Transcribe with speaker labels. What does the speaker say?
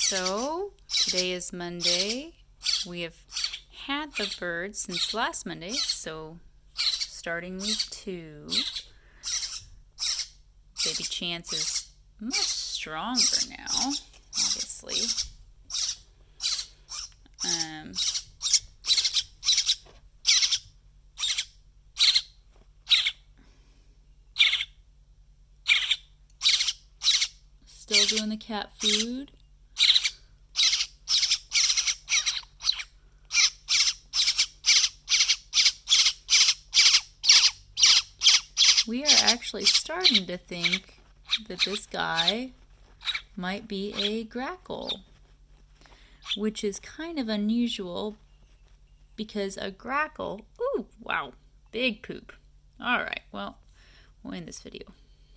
Speaker 1: So today is Monday. We have had the bird since last Monday, so starting week 2. Baby Chance is much stronger now, obviously. Still doing the cat food. We are actually starting to think that this guy might be a grackle, which is kind of unusual because a grackle, ooh, wow, big poop. All right, well, we'll end this video.